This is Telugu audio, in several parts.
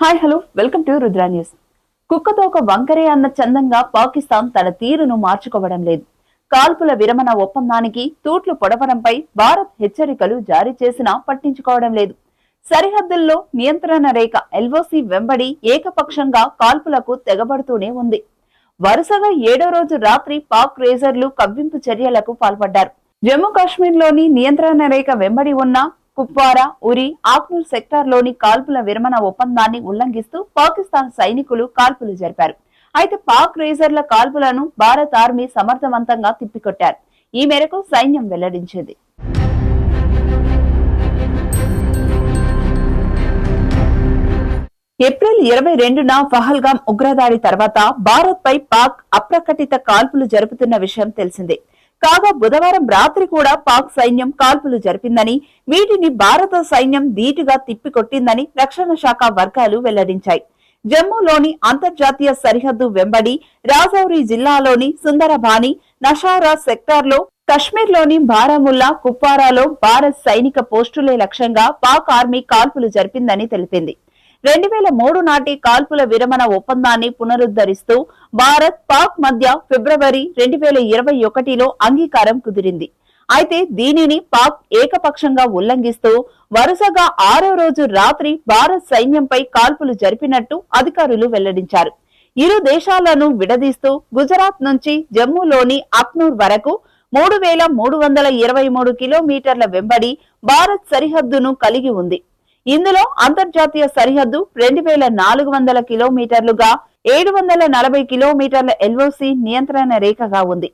Hi hello welcome to Rudra news. కుక్కతో ఒక వంకరే అన్న చందంగా పాకిస్తాన్ తన తీరును మార్చుకోవడం లేదు. కాల్పుల విరమణ ఒప్పందానికి తూట్లు పొడవడంపై భారత్ హెచ్చరికలు జారీ చేసినా పట్టించుకోవడం లేదు. సరిహద్దుల్లో నియంత్రణ రేఖ ఎల్ఓసి వెంబడి ఏకపక్షంగా కాల్పులకు తెగబడుతూనే ఉంది. వరుసగా 7వ రోజు రాత్రి పాక్ రేజర్లు కవ్వింపు చర్యలకు పాల్పడ్డారు. జమ్మూ కాశ్మీర్లోని నియంత్రణ రేఖ వెంబడి ఉన్న కుప్వారా, ఉరి, ఆక్నూర్ సెక్టార్లోని కాల్పుల విరమణ ఒప్పందాన్ని ఉల్లంఘిస్తూ పాకిస్తాన్ సైనికులు కాల్పులు జరిపారు. అయితే పాక్ రేజర్ల కాల్పులను భారత ఆర్మీ సమర్థవంతంగా తిప్పికొట్టారు. ఈ మేరకు సైన్యం వెల్లడించింది. ఏప్రిల్ 22న పహల్గామ్ ఉగ్రదాడి తర్వాత భారత్ పై పాక్ అప్రకటిత కాల్పులు జరుపుతున్న విషయం తెలిసిందే. కాగా బుధవారం రాత్రి కూడా పాక్ సైన్యం కాల్పులు జరిపిందని, వీటిని భారత సైన్యం ధీటుగా తిప్పికొట్టిందని రక్షణ శాఖ వర్గాలు వెల్లడించాయి. జమ్మూలోని అంతర్జాతీయ సరిహద్దు వెంబడి రాజౌరి జిల్లాలోని సుందరబాని, నషారా సెక్టార్లో, కశ్మీర్లోని బారాముల్లా, కుప్వారాలో భారత్ సైనిక పోస్టులే లక్ష్యంగా పాక్ ఆర్మీ కాల్పులు జరిపిందని తెలిపింది. 2003 నాటి కాల్పుల విరమణ ఒప్పందాన్ని పునరుద్ధరిస్తూ భారత్, పాక్ మధ్య ఫిబ్రవరి 2021లో అంగీకారం కుదిరింది. అయితే దీనిని పాక్ ఏకపక్షంగా ఉల్లంఘిస్తూ వరుసగా 6వ రోజు రాత్రి భారత్ సైన్యంపై కాల్పులు జరిపినట్టు అధికారులు వెల్లడించారు. ఇరు దేశాలను విడదీస్తూ గుజరాత్ నుంచి జమ్మూలోని అక్నూర్ వరకు 3323 కిలోమీటర్ల వెంబడి భారత్ సరిహద్దును కలిగి ఉంది. ఇందులో అంతర్జాతీయ సరిహద్దు 2400 కిలోమీటర్లుగా, 740 కిలోమీటర్ల ఎల్ఓసి నియంత్రణ రేఖగా ఉంది.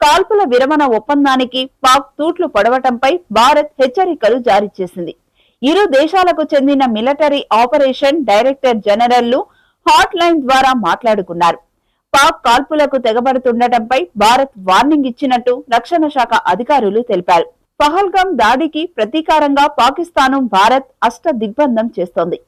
కాల్పుల విరమణ ఒప్పందానికి పాక్ తూట్లు పొడవటంపై భారత్ హెచ్చరికలు జారీ చేసింది. ఇరు దేశాలకు చెందిన మిలిటరీ ఆపరేషన్ డైరెక్టర్ జనరల్లు హాట్ లైన్ ద్వారా మాట్లాడుకున్నారు. పాక్ కాల్పులకు తెగబడుతుండటంపై భారత్ వార్నింగ్ ఇచ్చినట్టు రక్షణ శాఖ అధికారులు తెలిపారు. పహల్గామ్ దాడికి ప్రతీకారంగా పాకిస్తాన్ భారత్ అష్ట దిగ్బంధం చేస్తోంది.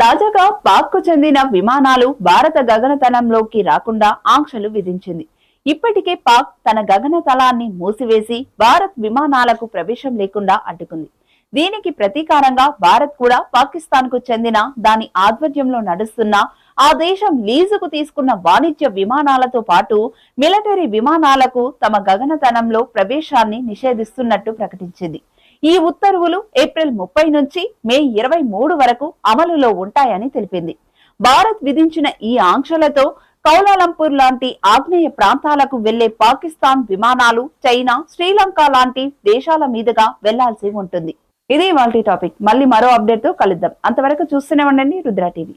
తాజాగా పాక్ కు చెందిన విమానాలు భారత గగనతలంలోకి రాకుండా ఆంక్షలు విధించింది. ఇప్పటికే పాక్ తన గగనతలాన్ని మూసివేసి భారత్ విమానాలకు ప్రవేశం లేకుండా అడ్డుకుంది. దీనికి ప్రతీకారంగా భారత్ కూడా పాకిస్తాన్ కు చెందిన దాని ఆధ్వర్యంలో నడుస్తున్న ఆ దేశం లీజుకు తీసుకున్న వాణిజ్య విమానాలతో పాటు మిలిటరీ విమానాలకు తమ గగనతలంలో ప్రవేశాన్ని నిషేధిస్తున్నట్టు ప్రకటించింది. ఈ ఉత్తర్వులు ఏప్రిల్ 30 నుంచి మే 23 వరకు అమలులో ఉంటాయని తెలిపింది. భారత్ విధించిన ఈ ఆంక్షలతో కౌలాలంపూర్ లాంటి ఆగ్నేయ ప్రాంతాలకు వెళ్లే పాకిస్తాన్ విమానాలు చైనా, శ్రీలంక లాంటి దేశాల మీదుగా వెళ్లాల్సి ఉంటుంది. ఇది ఇవాల్టి టాపిక్. మళ్ళీ మరో అప్డేట్ తో కలుద్దాం. అంతవరకు చూస్తూనే ఉండండి రుద్రా టీవీ.